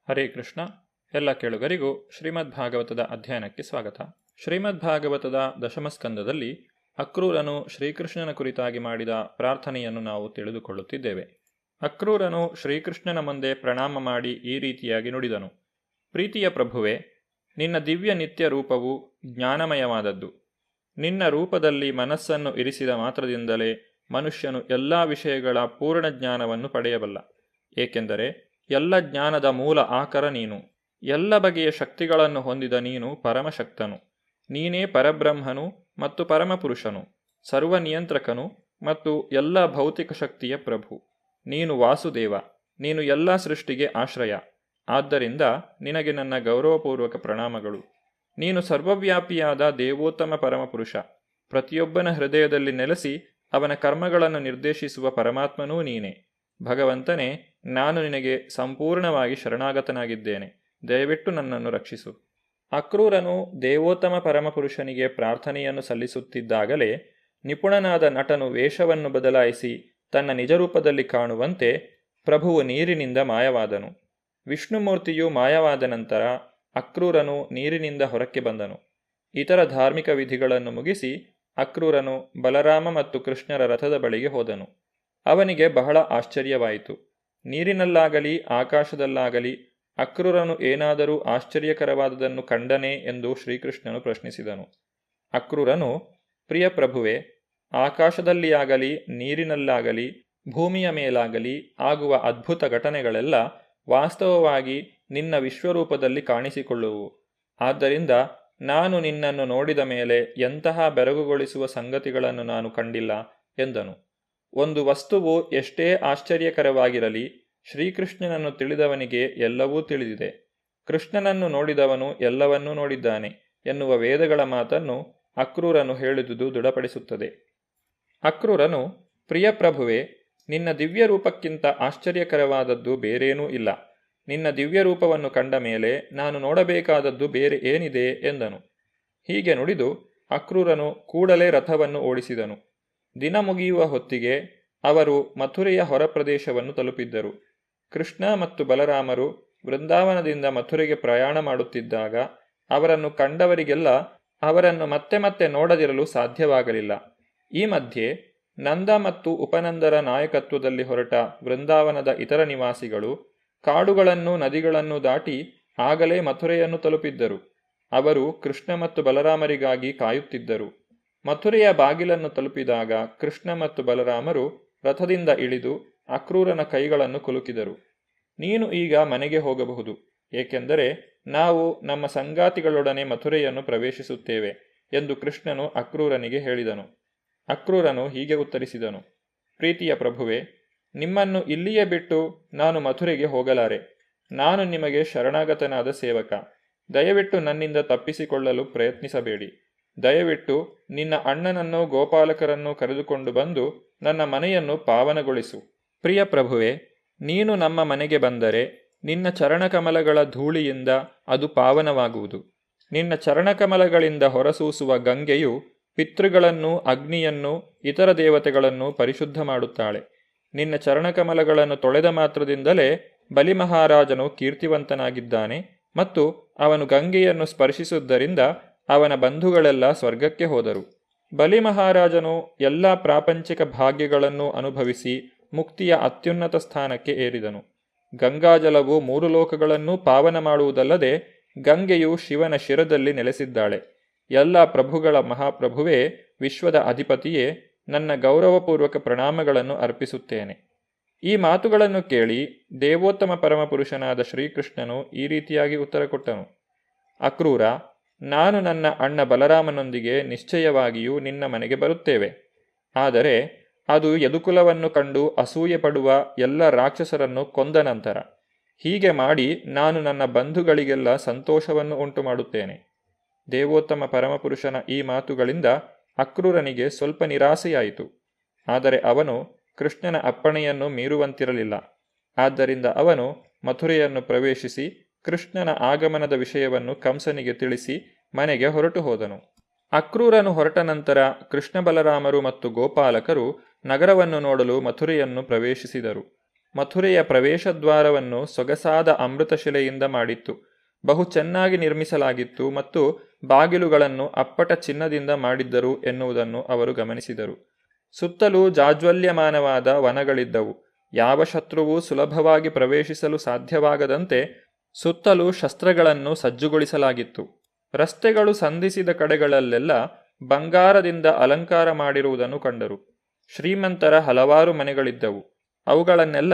ಹರೇ ಕೃಷ್ಣ. ಎಲ್ಲ ಕೇಳುಗರಿಗೂ ಶ್ರೀಮದ್ ಭಾಗವತದ ಅಧ್ಯಯನಕ್ಕೆ ಸ್ವಾಗತ. ಶ್ರೀಮದ್ ಭಾಗವತದ ದಶಮಸ್ಕಂದದಲ್ಲಿ ಅಕ್ರೂರನು ಶ್ರೀಕೃಷ್ಣನ ಕುರಿತಾಗಿ ಮಾಡಿದ ಪ್ರಾರ್ಥನೆಯನ್ನು ನಾವು ತಿಳಿದುಕೊಳ್ಳುತ್ತಿದ್ದೇವೆ. ಅಕ್ರೂರನು ಶ್ರೀಕೃಷ್ಣನ ಮುಂದೆ ಪ್ರಣಾಮ ಮಾಡಿ ಈ ರೀತಿಯಾಗಿ ನುಡಿದನು: ಪ್ರೀತಿಯ ಪ್ರಭುವೆ, ನಿನ್ನ ದಿವ್ಯ ನಿತ್ಯ ರೂಪವು ಜ್ಞಾನಮಯವಾದದ್ದು. ನಿನ್ನ ರೂಪದಲ್ಲಿ ಮನಸ್ಸನ್ನು ಇರಿಸಿದ ಮಾತ್ರದಿಂದಲೇ ಮನುಷ್ಯನು ಎಲ್ಲ ವಿಷಯಗಳ ಪೂರ್ಣ ಜ್ಞಾನವನ್ನು ಪಡೆಯಬಲ್ಲ. ಏಕೆಂದರೆ ಎಲ್ಲ ಜ್ಞಾನದ ಮೂಲ ಆಕರ ನೀನು. ಎಲ್ಲ ಬಗೆಯ ಶಕ್ತಿಗಳನ್ನು ಹೊಂದಿದ ನೀನು ಪರಮಶಕ್ತನು. ನೀನೇ ಪರಬ್ರಹ್ಮನು ಮತ್ತು ಪರಮಪುರುಷನು, ಸರ್ವನಿಯಂತ್ರಕನು ಮತ್ತು ಎಲ್ಲ ಭೌತಿಕ ಶಕ್ತಿಯ ಪ್ರಭು. ನೀನು ವಾಸುದೇವ, ನೀನು ಎಲ್ಲ ಸೃಷ್ಟಿಗೆ ಆಶ್ರಯ. ಆದ್ದರಿಂದ ನಿನಗೆ ನನ್ನ ಗೌರವಪೂರ್ವಕ ಪ್ರಣಾಮಗಳು. ನೀನು ಸರ್ವವ್ಯಾಪಿಯಾದ ದೇವೋತ್ತಮ ಪರಮಪುರುಷ. ಪ್ರತಿಯೊಬ್ಬನ ಹೃದಯದಲ್ಲಿ ನೆಲೆಸಿ ಅವನ ಕರ್ಮಗಳನ್ನು ನಿರ್ದೇಶಿಸುವ ಪರಮಾತ್ಮನೂ ನೀನೇ. ಭಗವಂತನೇ, ನಾನು ನಿನಗೆ ಸಂಪೂರ್ಣವಾಗಿ ಶರಣಾಗತನಾಗಿದ್ದೇನೆ. ದಯವಿಟ್ಟು ನನ್ನನ್ನು ರಕ್ಷಿಸು. ಅಕ್ರೂರನು ದೇವೋತ್ತಮ ಪರಮಪುರುಷನಿಗೆ ಪ್ರಾರ್ಥನೆಯನ್ನು ಸಲ್ಲಿಸುತ್ತಿದ್ದಾಗಲೇ ನಿಪುಣನಾದ ನಟನು ವೇಷವನ್ನು ಬದಲಾಯಿಸಿ ತನ್ನ ನಿಜರೂಪದಲ್ಲಿ ಕಾಣುವಂತೆ ಪ್ರಭುವು ನೀರಿನಿಂದ ಮಾಯವಾದನು. ವಿಷ್ಣುಮೂರ್ತಿಯು ಮಾಯವಾದ ನಂತರ ಅಕ್ರೂರನು ನೀರಿನಿಂದ ಹೊರಕ್ಕೆ ಬಂದನು. ಇತರ ಧಾರ್ಮಿಕ ವಿಧಿಗಳನ್ನು ಮುಗಿಸಿ ಅಕ್ರೂರನು ಬಲರಾಮ ಮತ್ತು ಕೃಷ್ಣರ ರಥದ ಬಳಿಗೆ ಹೋದನು. ಅವನಿಗೆ ಬಹಳ ಆಶ್ಚರ್ಯವಾಯಿತು. ನೀರಿನಲ್ಲಾಗಲಿ ಆಕಾಶದಲ್ಲಾಗಲಿ ಅಕ್ರೂರನು ಏನಾದರೂ ಆಶ್ಚರ್ಯಕರವಾದುದನ್ನು ಕಂಡನೇ ಎಂದು ಶ್ರೀಕೃಷ್ಣನು ಪ್ರಶ್ನಿಸಿದನು. ಅಕ್ರೂರನು, ಪ್ರಿಯ ಪ್ರಭುವೆ, ಆಕಾಶದಲ್ಲಿ ಆಗಲಿ ನೀರಿನಲ್ಲಾಗಲಿ ಭೂಮಿಯ ಮೇಲಾಗಲಿ ಆಗುವ ಅದ್ಭುತ ಘಟನೆಗಳೆಲ್ಲ ವಾಸ್ತವವಾಗಿ ನಿನ್ನ ವಿಶ್ವರೂಪದಲ್ಲಿ ಕಾಣಿಸಿಕೊಳ್ಳುವು. ಆದ್ದರಿಂದ ನಾನು ನಿನ್ನನ್ನು ನೋಡಿದ ಮೇಲೆ ಎಂತಹ ಬೆರಗುಗೊಳಿಸುವ ಸಂಗತಿಗಳನ್ನು ನಾನು ಕಂಡಿಲ್ಲ ಎಂದನು. ಒಂದು ವಸ್ತುವು ಎಷ್ಟೇ ಆಶ್ಚರ್ಯಕರವಾಗಿರಲಿ, ಶ್ರೀಕೃಷ್ಣನನ್ನು ತಿಳಿದವನಿಗೆ ಎಲ್ಲವೂ ತಿಳಿದಿದೆ. ಕೃಷ್ಣನನ್ನು ನೋಡಿದವನು ಎಲ್ಲವನ್ನೂ ನೋಡಿದ್ದಾನೆ ಎನ್ನುವ ವೇದಗಳ ಮಾತನ್ನು ಅಕ್ರೂರನು ಹೇಳಿದುದು ದೃಢಪಡಿಸುತ್ತದೆ. ಅಕ್ರೂರನು, ಪ್ರಿಯ ಪ್ರಭುವೆ, ನಿನ್ನ ದಿವ್ಯ ರೂಪಕ್ಕಿಂತ ಆಶ್ಚರ್ಯಕರವಾದದ್ದು ಬೇರೇನೂ ಇಲ್ಲ. ನಿನ್ನ ದಿವ್ಯ ರೂಪವನ್ನು ಕಂಡ ಮೇಲೆ ನಾನು ನೋಡಬೇಕಾದದ್ದು ಬೇರೆ ಏನಿದೆ ಎಂದನು. ಹೀಗೆ ನುಡಿದು ಅಕ್ರೂರನು ಕೂಡಲೇ ರಥವನ್ನು ಓಡಿಸಿದನು. ದಿನ ಮುಗಿಯುವ ಹೊತ್ತಿಗೆ ಅವರು ಮಥುರೆಯ ಹೊರ ಪ್ರದೇಶವನ್ನು ತಲುಪಿದ್ದರು. ಕೃಷ್ಣ ಮತ್ತು ಬಲರಾಮರು ವೃಂದಾವನದಿಂದ ಮಥುರೆಗೆ ಪ್ರಯಾಣ ಮಾಡುತ್ತಿದ್ದಾಗ ಅವರನ್ನು ಕಂಡವರಿಗೆಲ್ಲ ಅವರನ್ನು ಮತ್ತೆ ಮತ್ತೆ ನೋಡದಿರಲು ಸಾಧ್ಯವಾಗಲಿಲ್ಲ. ಈ ಮಧ್ಯೆ ನಂದ ಮತ್ತು ಉಪನಂದರ ನಾಯಕತ್ವದಲ್ಲಿ ಹೊರಟ ವೃಂದಾವನದ ಇತರ ನಿವಾಸಿಗಳು ಕಾಡುಗಳನ್ನು ನದಿಗಳನ್ನು ದಾಟಿ ಆಗಲೇ ಮಥುರೆಯನ್ನು ತಲುಪಿದ್ದರು. ಅವರು ಕೃಷ್ಣ ಮತ್ತು ಬಲರಾಮರಿಗಾಗಿ ಕಾಯುತ್ತಿದ್ದರು. ಮಥುರೆಯ ಬಾಗಿಲನ್ನು ತಲುಪಿದಾಗ ಕೃಷ್ಣ ಮತ್ತು ಬಲರಾಮರು ರಥದಿಂದ ಇಳಿದು ಅಕ್ರೂರನ ಕೈಗಳನ್ನು ಕುಲುಕಿದರು. ನೀನು ಈಗ ಮನೆಗೆ ಹೋಗಬಹುದು, ಏಕೆಂದರೆ ನಾವು ನಮ್ಮ ಸಂಗಾತಿಗಳೊಡನೆ ಮಥುರೆಯನ್ನು ಪ್ರವೇಶಿಸುತ್ತೇವೆ ಎಂದು ಕೃಷ್ಣನು ಅಕ್ರೂರನಿಗೆ ಹೇಳಿದನು. ಅಕ್ರೂರನು ಹೀಗೆ ಉತ್ತರಿಸಿದನು: ಪ್ರೀತಿಯ ಪ್ರಭುವೆ, ನಿಮ್ಮನ್ನು ಇಲ್ಲಿಯೇ ಬಿಟ್ಟು ನಾನು ಮಥುರೆಗೆ ಹೋಗಲಾರೆ. ನಾನು ನಿಮಗೆ ಶರಣಾಗತನಾದ ಸೇವಕ. ದಯವಿಟ್ಟು ನನ್ನಿಂದ ತಪ್ಪಿಸಿಕೊಳ್ಳಲು ಪ್ರಯತ್ನಿಸಬೇಡಿ. ದಯವಿಟ್ಟು ನಿನ್ನ ಅಣ್ಣನನ್ನು ಗೋಪಾಲಕರನ್ನು ಕರೆದುಕೊಂಡು ಬಂದು ನನ್ನ ಮನೆಯನ್ನು ಪಾವನಗೊಳಿಸು. ಪ್ರಿಯ ಪ್ರಭುವೆ, ನೀನು ನಮ್ಮ ಮನೆಗೆ ಬಂದರೆ ನಿನ್ನ ಚರಣಕಮಲಗಳ ಧೂಳಿಯಿಂದ ಅದು ಪಾವನವಾಗುವುದು. ನಿನ್ನ ಚರಣಕಮಲಗಳಿಂದ ಹೊರಸೂಸುವ ಗಂಗೆಯು ಪಿತೃಗಳನ್ನು, ಅಗ್ನಿಯನ್ನು, ಇತರ ದೇವತೆಗಳನ್ನು ಪರಿಶುದ್ಧ ಮಾಡುತ್ತಾಳೆ. ನಿನ್ನ ಚರಣಕಮಲಗಳನ್ನು ತೊಳೆದ ಮಾತ್ರದಿಂದಲೇ ಬಲಿಮಹಾರಾಜನು ಕೀರ್ತಿವಂತನಾಗಿದ್ದಾನೆ ಮತ್ತು ಅವನು ಗಂಗೆಯನ್ನು ಸ್ಪರ್ಶಿಸುವುದರಿಂದ ಅವನ ಬಂಧುಗಳೆಲ್ಲ ಸ್ವರ್ಗಕ್ಕೆ ಹೋದರು. ಬಲಿಮಹಾರಾಜನು ಎಲ್ಲ ಪ್ರಾಪಂಚಿಕ ಭಾಗ್ಯಗಳನ್ನು ಅನುಭವಿಸಿ ಮುಕ್ತಿಯ ಅತ್ಯುನ್ನತ ಸ್ಥಾನಕ್ಕೆ ಏರಿದನು. ಗಂಗಾಜಲವು 3 ಲೋಕಗಳನ್ನೂ ಪಾವನ ಮಾಡುವುದಲ್ಲದೆ ಗಂಗೆಯು ಶಿವನ ಶಿರದಲ್ಲಿ ನೆಲೆಸಿದ್ದಾಳೆ. ಎಲ್ಲ ಪ್ರಭುಗಳ ಮಹಾಪ್ರಭುವೇ, ವಿಶ್ವದ ಅಧಿಪತಿಯೇ, ನನ್ನ ಗೌರವಪೂರ್ವಕ ಪ್ರಣಾಮಗಳನ್ನು ಅರ್ಪಿಸುತ್ತೇನೆ. ಈ ಮಾತುಗಳನ್ನು ಕೇಳಿ ದೇವೋತ್ತಮ ಪರಮಪುರುಷನಾದ ಶ್ರೀಕೃಷ್ಣನು ಈ ರೀತಿಯಾಗಿ ಉತ್ತರ ಕೊಟ್ಟನು: ಅಕ್ರೂರ, ನಾನು ನನ್ನ ಅಣ್ಣ ಬಲರಾಮನೊಂದಿಗೆ ನಿಶ್ಚಯವಾಗಿಯೂ ನಿನ್ನ ಮನೆಗೆ ಬರುತ್ತೇವೆ. ಆದರೆ ಅದು ಯದುಕುಲವನ್ನು ಕಂಡು ಅಸೂಯೆ ಪಡುವ ಎಲ್ಲ ರಾಕ್ಷಸರನ್ನು ಕೊಂದ ನಂತರ. ಹೀಗೆ ಮಾಡಿ ನಾನು ನನ್ನ ಬಂಧುಗಳಿಗೆಲ್ಲ ಸಂತೋಷವನ್ನು ಉಂಟು ಮಾಡುತ್ತೇನೆ. ದೇವೋತ್ತಮ ಪರಮಪುರುಷನ ಈ ಮಾತುಗಳಿಂದ ಅಕ್ರೂರನಿಗೆ ಸ್ವಲ್ಪ ನಿರಾಸೆಯಾಯಿತು. ಆದರೆ ಅವನು ಕೃಷ್ಣನ ಅಪ್ಪಣೆಯನ್ನು ಮೀರುವಂತಿರಲಿಲ್ಲ. ಆದ್ದರಿಂದ ಅವನು ಮಥುರೆಯನ್ನು ಪ್ರವೇಶಿಸಿ ಕೃಷ್ಣನ ಆಗಮನದ ವಿಷಯವನ್ನು ಕಂಸನಿಗೆ ತಿಳಿಸಿ ಮನೆಗೆ ಹೊರಟು ಹೋದನು. ಅಕ್ರೂರನು ಹೊರಟ ನಂತರ ಕೃಷ್ಣ ಬಲರಾಮರು ಮತ್ತು ಗೋಪಾಲಕರು ನಗರವನ್ನು ನೋಡಲು ಮಥುರೆಯನ್ನು ಪ್ರವೇಶಿಸಿದರು. ಮಥುರೆಯ ಪ್ರವೇಶದ್ವಾರವನ್ನು ಸೊಗಸಾದ ಅಮೃತಶಿಲೆಯಿಂದ ಮಾಡಿತ್ತು. ಬಹು ಚೆನ್ನಾಗಿ ನಿರ್ಮಿಸಲಾಗಿತ್ತು ಮತ್ತು ಬಾಗಿಲುಗಳನ್ನು ಅಪ್ಪಟ ಚಿನ್ನದಿಂದ ಮಾಡಿದ್ದರು ಎನ್ನುವುದನ್ನು ಅವರು ಗಮನಿಸಿದರು. ಸುತ್ತಲೂ ಜಾಜ್ವಲ್ಯಮಾನವಾದ ವನಗಳಿದ್ದವು. ಯಾವ ಶತ್ರುವೂ ಸುಲಭವಾಗಿ ಪ್ರವೇಶಿಸಲು ಸಾಧ್ಯವಾಗದಂತೆ ಸುತ್ತಲೂ ಶಸ್ತ್ರಗಳನ್ನು ಸಜ್ಜುಗೊಳಿಸಲಾಗಿತ್ತು. ರಸ್ತೆಗಳು ಸಂಧಿಸಿದ ಕಡೆಗಳಲ್ಲೆಲ್ಲ ಬಂಗಾರದಿಂದ ಅಲಂಕಾರ ಮಾಡಿರುವುದನ್ನು ಕಂಡರು. ಶ್ರೀಮಂತರ ಹಲವಾರು ಮನೆಗಳಿದ್ದವು. ಅವುಗಳನ್ನೆಲ್ಲ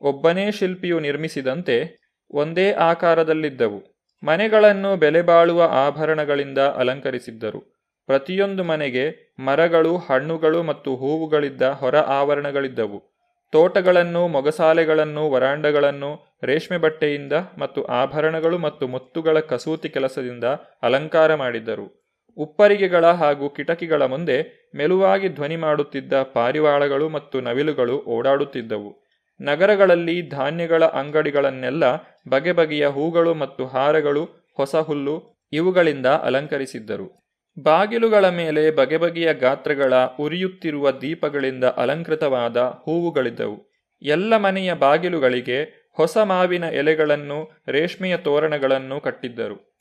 ಒಬ್ಬನೇ ಶಿಲ್ಪಿಯು ನಿರ್ಮಿಸಿದಂತೆ ಒಂದೇ ಆಕಾರದಲ್ಲಿದ್ದವು. ಮನೆಗಳನ್ನು ಬೆಲೆಬಾಳುವ ಆಭರಣಗಳಿಂದ ಅಲಂಕರಿಸಿದ್ದರು. ಪ್ರತಿಯೊಂದು ಮನೆಗೆ ಮರಗಳು, ಹಣ್ಣುಗಳು ಮತ್ತು ಹೂವುಗಳಿದ್ದ ಹೊರ ಆವರಣಗಳಿದ್ದವು. ತೋಟಗಳನ್ನು, ಮೊಗಸಾಲೆಗಳನ್ನು, ವರಾಂಡಗಳನ್ನು ರೇಷ್ಮೆ ಬಟ್ಟೆಯಿಂದ ಮತ್ತು ಆಭರಣಗಳು ಮತ್ತು ಮುತ್ತುಗಳ ಕಸೂತಿ ಕೆಲಸದಿಂದ ಅಲಂಕಾರ ಮಾಡಿದ್ದರು. ಉಪ್ಪರಿಗೆಗಳ ಹಾಗೂ ಕಿಟಕಿಗಳ ಮುಂದೆ ಮೆಲುವಾಗಿ ಧ್ವನಿ ಮಾಡುತ್ತಿದ್ದ ಪಾರಿವಾಳಗಳು ಮತ್ತು ನವಿಲುಗಳು ಓಡಾಡುತ್ತಿದ್ದವು. ನಗರಗಳಲ್ಲಿ ಧಾನ್ಯಗಳ ಅಂಗಡಿಗಳನ್ನೆಲ್ಲ ಬಗೆ ಬಗೆಯ ಹೂಗಳು ಮತ್ತು ಹಾರಗಳು, ಹೊಸ ಹುಲ್ಲು ಇವುಗಳಿಂದ ಅಲಂಕರಿಸಿದ್ದರು. ಬಾಗಿಲುಗಳ ಮೇಲೆ ಬಗೆ ಬಗೆಯ ಗಾತ್ರಗಳ ಉರಿಯುತ್ತಿರುವ ದೀಪಗಳಿಂದ ಅಲಂಕೃತವಾದ ಹೂವುಗಳಿದ್ದವು. ಎಲ್ಲ ಮನೆಯ ಬಾಗಿಲುಗಳಿಗೆ ಹೊಸ ಮಾವಿನ ಎಲೆಗಳನ್ನು, ರೇಷ್ಮೆಯ ತೋರಣಗಳನ್ನು ಕಟ್ಟಿದ್ದರು.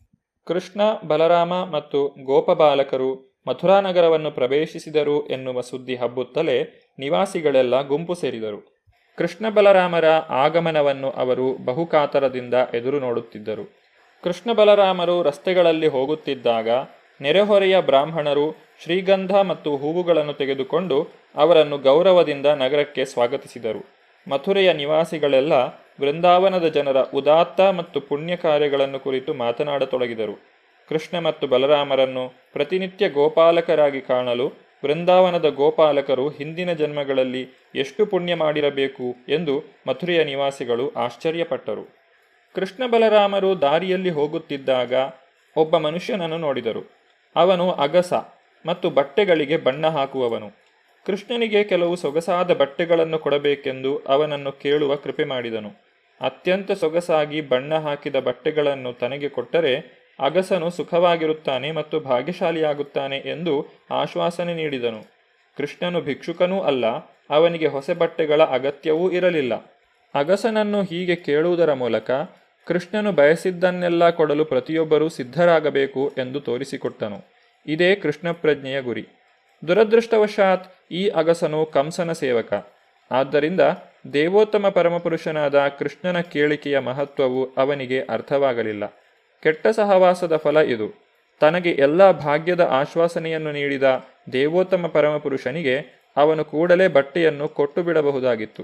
ಕೃಷ್ಣ, ಬಲರಾಮ ಮತ್ತು ಗೋಪಬಾಲಕರು ಮಥುರಾನಗರವನ್ನು ಪ್ರವೇಶಿಸಿದರು ಎನ್ನುವ ಸುದ್ದಿ ಹಬ್ಬುತ್ತಲೇ ನಿವಾಸಿಗಳೆಲ್ಲ ಗುಂಪು ಸೇರಿದರು. ಕೃಷ್ಣ ಬಲರಾಮರ ಆಗಮನವನ್ನು ಅವರು ಬಹುಕಾತರದಿಂದ ಎದುರು ನೋಡುತ್ತಿದ್ದರು. ಕೃಷ್ಣ ಬಲರಾಮರು ರಸ್ತೆಗಳಲ್ಲಿ ಹೋಗುತ್ತಿದ್ದಾಗ ನೆರೆಹೊರೆಯ ಬ್ರಾಹ್ಮಣರು ಶ್ರೀಗಂಧ ಮತ್ತು ಹೂವುಗಳನ್ನು ತೆಗೆದುಕೊಂಡು ಅವರನ್ನು ಗೌರವದಿಂದ ನಗರಕ್ಕೆ ಸ್ವಾಗತಿಸಿದರು. ಮಥುರೆಯ ನಿವಾಸಿಗಳೆಲ್ಲ ವೃಂದಾವನದ ಜನರ ಉದಾತ್ತ ಮತ್ತು ಪುಣ್ಯ ಕಾರ್ಯಗಳನ್ನು ಕುರಿತು ಮಾತನಾಡತೊಡಗಿದರು. ಕೃಷ್ಣ ಮತ್ತು ಬಲರಾಮರನ್ನು ಪ್ರತಿನಿತ್ಯ ಗೋಪಾಲಕರಾಗಿ ಕಾಣಲು ವೃಂದಾವನದ ಗೋಪಾಲಕರು ಹಿಂದಿನ ಜನ್ಮಗಳಲ್ಲಿ ಎಷ್ಟು ಪುಣ್ಯ ಮಾಡಿರಬೇಕು ಎಂದು ಮಥುರೆಯ ನಿವಾಸಿಗಳು ಆಶ್ಚರ್ಯಪಟ್ಟರು. ಕೃಷ್ಣ ಬಲರಾಮರು ದಾರಿಯಲ್ಲಿ ಹೋಗುತ್ತಿದ್ದಾಗ ಒಬ್ಬ ಮನುಷ್ಯನನ್ನು ನೋಡಿದರು. ಅವನು ಅಗಸ ಮತ್ತು ಬಟ್ಟೆಗಳಿಗೆ ಬಣ್ಣ ಹಾಕುವವನು. ಕೃಷ್ಣನಿಗೆ ಕೆಲವು ಸೊಗಸಾದ ಬಟ್ಟೆಗಳನ್ನು ಕೊಡಬೇಕೆಂದು ಅವನನ್ನು ಕೇಳುವ ಕೃಪೆ ಮಾಡಿದನು. ಅತ್ಯಂತ ಸೊಗಸಾಗಿ ಬಣ್ಣ ಹಾಕಿದ ಬಟ್ಟೆಗಳನ್ನು ತನಗೆ ಕೊಟ್ಟರೆ ಅಗಸನು ಸುಖವಾಗಿರುತ್ತಾನೆ ಮತ್ತು ಭಾಗ್ಯಶಾಲಿಯಾಗುತ್ತಾನೆ ಎಂದು ಆಶ್ವಾಸನೆ ನೀಡಿದನು. ಕೃಷ್ಣನು ಭಿಕ್ಷುಕನೂ ಅಲ್ಲ, ಅವನಿಗೆ ಹೊಸ ಬಟ್ಟೆಗಳ ಅಗತ್ಯವೂ ಇರಲಿಲ್ಲ. ಅಗಸನನ್ನು ಹೀಗೆ ಕೇಳುವುದರ ಮೂಲಕ ಕೃಷ್ಣನು ಬಯಸಿದ್ದನ್ನೆಲ್ಲ ಕೊಡಲು ಪ್ರತಿಯೊಬ್ಬರೂ ಸಿದ್ಧರಾಗಬೇಕು ಎಂದು ತೋರಿಸಿಕೊಟ್ಟನು. ಇದೇ ಕೃಷ್ಣ ಪ್ರಜ್ಞೆಯ ಗುರಿ. ದುರದೃಷ್ಟವಶಾತ್ ಈ ಅಗಸನು ಕಂಸನ ಸೇವಕ. ಆದ್ದರಿಂದ ದೇವೋತ್ತಮ ಪರಮಪುರುಷನಾದ ಕೃಷ್ಣನ ಕೇಳಿಕೆಯ ಮಹತ್ವವು ಅವನಿಗೆ ಅರ್ಥವಾಗಲಿಲ್ಲ. ಕೆಟ್ಟ ಸಹವಾಸದ ಫಲ ಇದು. ತನಗೆ ಎಲ್ಲ ಭಾಗ್ಯದ ಆಶ್ವಾಸನೆಯನ್ನು ನೀಡಿದ ದೇವೋತ್ತಮ ಪರಮಪುರುಷನಿಗೆ ಅವನು ಕೂಡಲೇ ಬಟ್ಟೆಯನ್ನು ಕೊಟ್ಟು ಬಿಡಬಹುದಾಗಿತ್ತು.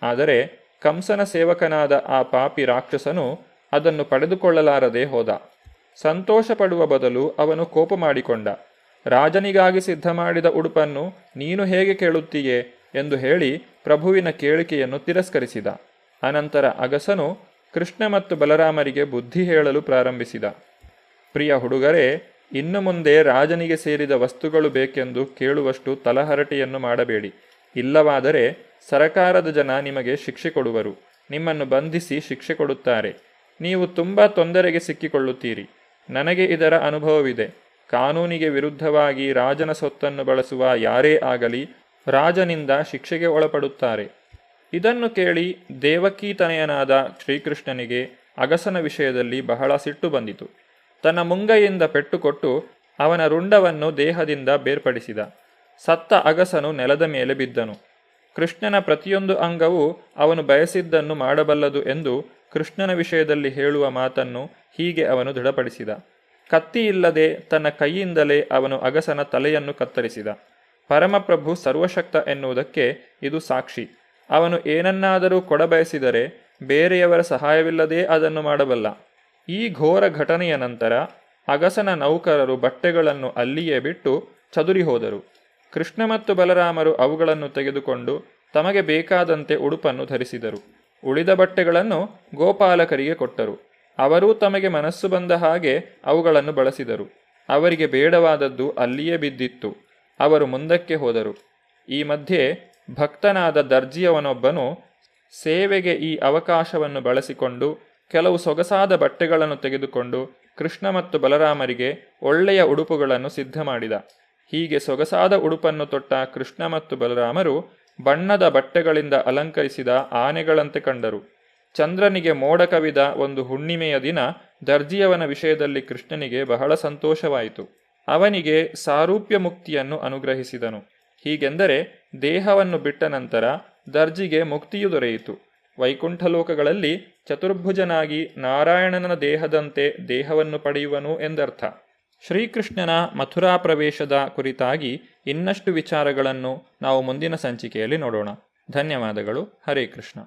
ಆದರೆ ಕಂಸನ ಸೇವಕನಾದ ಆ ಪಾಪಿ ರಾಕ್ಷಸನು ಅದನ್ನು ಪಡೆದುಕೊಳ್ಳಲಾರದೆ ಹೋದ. ಸಂತೋಷ ಪಡುವ ಬದಲು ಅವನು ಕೋಪ ಮಾಡಿಕೊಂಡ. ರಾಜನಿಗಾಗಿ ಸಿದ್ಧ ಮಾಡಿದ ಉಡುಪನ್ನು ನೀನು ಹೇಗೆ ಕೇಳುತ್ತೀಯೇ ಎಂದು ಹೇಳಿ ಪ್ರಭುವಿನ ಕೇಳಿಕೆಯನ್ನು ತಿರಸ್ಕರಿಸಿದ. ಅನಂತರ ಅಗಸನು ಕೃಷ್ಣ ಮತ್ತು ಬಲರಾಮರಿಗೆ ಬುದ್ಧಿ ಹೇಳಲು ಪ್ರಾರಂಭಿಸಿದ. ಪ್ರಿಯ ಹುಡುಗರೇ, ಇನ್ನು ಮುಂದೆ ರಾಜನಿಗೆ ಸೇರಿದ ವಸ್ತುಗಳು ಬೇಕೆಂದು ಕೇಳುವಷ್ಟು ತಲಹರಟೆಯನ್ನು ಮಾಡಬೇಡಿ. ಇಲ್ಲವಾದರೆ ಸರಕಾರದ ಜನ ನಿಮಗೆ ಶಿಕ್ಷೆ ಕೊಡುವರು. ನಿಮ್ಮನ್ನು ಬಂಧಿಸಿ ಶಿಕ್ಷೆ ಕೊಡುತ್ತಾರೆ. ನೀವು ತುಂಬ ತೊಂದರೆಗೆ ಸಿಕ್ಕಿಕೊಳ್ಳುತ್ತೀರಿ. ನನಗೆ ಇದರ ಅನುಭವವಿದೆ. ಕಾನೂನಿಗೆ ವಿರುದ್ಧವಾಗಿ ರಾಜನ ಸೊತ್ತನ್ನು ಬಳಸುವ ಯಾರೇ ಆಗಲಿ ರಾಜನಿಂದ ಶಿಕ್ಷೆಗೆ ಒಳಪಡುತ್ತಾರೆ. ಇದನ್ನು ಕೇಳಿ ದೇವಕೀತನಯನಾದ ಶ್ರೀಕೃಷ್ಣನಿಗೆ ಅಗಸನ ವಿಷಯದಲ್ಲಿ ಬಹಳ ಸಿಟ್ಟು ಬಂದಿತು. ತನ್ನ ಮುಂಗೈಯಿಂದ ಪೆಟ್ಟುಕೊಟ್ಟು ಅವನ ರುಂಡವನ್ನು ದೇಹದಿಂದ ಬೇರ್ಪಡಿಸಿದ. ಸತ್ತ ಅಗಸನು ನೆಲದ ಮೇಲೆ ಬಿದ್ದನು. ಕೃಷ್ಣನ ಪ್ರತಿಯೊಂದು ಅಂಗವೂ ಅವನು ಬಯಸಿದ್ದನ್ನು ಮಾಡಬಲ್ಲದು ಎಂದು ಕೃಷ್ಣನ ವಿಷಯದಲ್ಲಿ ಹೇಳುವ ಮಾತನ್ನು ಹೀಗೆ ಅವನು ದೃಢಪಡಿಸಿದ. ಕತ್ತಿಯಿಲ್ಲದೆ ತನ್ನ ಕೈಯಿಂದಲೇ ಅವನು ಅಗಸನ ತಲೆಯನ್ನು ಕತ್ತರಿಸಿದ. ಪರಮಪ್ರಭು ಸರ್ವಶಕ್ತ ಎನ್ನುವುದಕ್ಕೆ ಇದು ಸಾಕ್ಷಿ. ಅವನು ಏನನ್ನಾದರೂ ಕೊಡಬಯಸಿದರೆ ಬೇರೆಯವರ ಸಹಾಯವಿಲ್ಲದೆ ಅದನ್ನು ಮಾಡಬಲ್ಲ. ಈ ಘೋರ ಘಟನೆಯ ನಂತರ ಅಗಸನ ನೌಕರರು ಬಟ್ಟೆಗಳನ್ನು ಅಲ್ಲಿಯೇ ಬಿಟ್ಟು ಚದುರಿ ಹೋದರು. ಕೃಷ್ಣ ಮತ್ತು ಬಲರಾಮರು ಅವುಗಳನ್ನು ತೆಗೆದುಕೊಂಡು ತಮಗೆ ಬೇಕಾದಂತೆ ಉಡುಪನ್ನು ಧರಿಸಿದರು. ಉಳಿದ ಬಟ್ಟೆಗಳನ್ನು ಗೋಪಾಲಕರಿಗೆ ಕೊಟ್ಟರು. ಅವರೂ ತಮಗೆ ಮನಸ್ಸು ಬಂದ ಹಾಗೆ ಅವುಗಳನ್ನು ಬಳಸಿದರು. ಅವರಿಗೆ ಬೇಡವಾದದ್ದು ಅಲ್ಲಿಯೇ ಬಿದ್ದಿತ್ತು. ಅವರು ಮುಂದಕ್ಕೆ ಹೋದರು. ಈ ಮಧ್ಯೆ ಭಕ್ತನಾದ ದರ್ಜಿಯವನೊಬ್ಬನು ಸೇವೆಗೆ ಈ ಅವಕಾಶವನ್ನು ಬಳಸಿಕೊಂಡು ಕೆಲವು ಸೊಗಸಾದ ಬಟ್ಟೆಗಳನ್ನು ತೆಗೆದುಕೊಂಡು ಕೃಷ್ಣ ಮತ್ತು ಬಲರಾಮರಿಗೆ ಒಳ್ಳೆಯ ಉಡುಪುಗಳನ್ನು ಸಿದ್ಧ ಮಾಡಿದ. ಹೀಗೆ ಸೊಗಸಾದ ಉಡುಪನ್ನು ತೊಟ್ಟ ಕೃಷ್ಣ ಮತ್ತು ಬಲರಾಮರು ಬಣ್ಣದ ಬಟ್ಟೆಗಳಿಂದ ಅಲಂಕರಿಸಿದ ಆನೆಗಳಂತೆ ಕಂಡರು. ಚಂದ್ರನಿಗೆ ಮೋಡ ಕವಿದ ಒಂದು ಹುಣ್ಣಿಮೆಯ ದಿನ ದರ್ಜಿಯವನ ವಿಷಯದಲ್ಲಿ ಕೃಷ್ಣನಿಗೆ ಬಹಳ ಸಂತೋಷವಾಯಿತು. ಅವನಿಗೆ ಸಾರೂಪ್ಯ ಮುಕ್ತಿಯನ್ನು ಅನುಗ್ರಹಿಸಿದನು. ಹೀಗೆಂದರೆ ದೇಹವನ್ನು ಬಿಟ್ಟ ನಂತರ ದರ್ಜಿಗೆ ಮುಕ್ತಿಯು ದೊರೆಯಿತು. ವೈಕುಂಠಲೋಕಗಳಲ್ಲಿ ಚತುರ್ಭುಜನಾಗಿ ನಾರಾಯಣನ ದೇಹದಂತೆ ದೇಹವನ್ನು ಪಡೆಯುವನು ಎಂದರ್ಥ. ಶ್ರೀಕೃಷ್ಣನ ಮಥುರಾ ಪ್ರವೇಶದ ಕುರಿತಾಗಿ ಇನ್ನಷ್ಟು ವಿಚಾರಗಳನ್ನು ನಾವು ಮುಂದಿನ ಸಂಚಿಕೆಯಲ್ಲಿ ನೋಡೋಣ. ಧನ್ಯವಾದಗಳು. ಹರೇ ಕೃಷ್ಣ.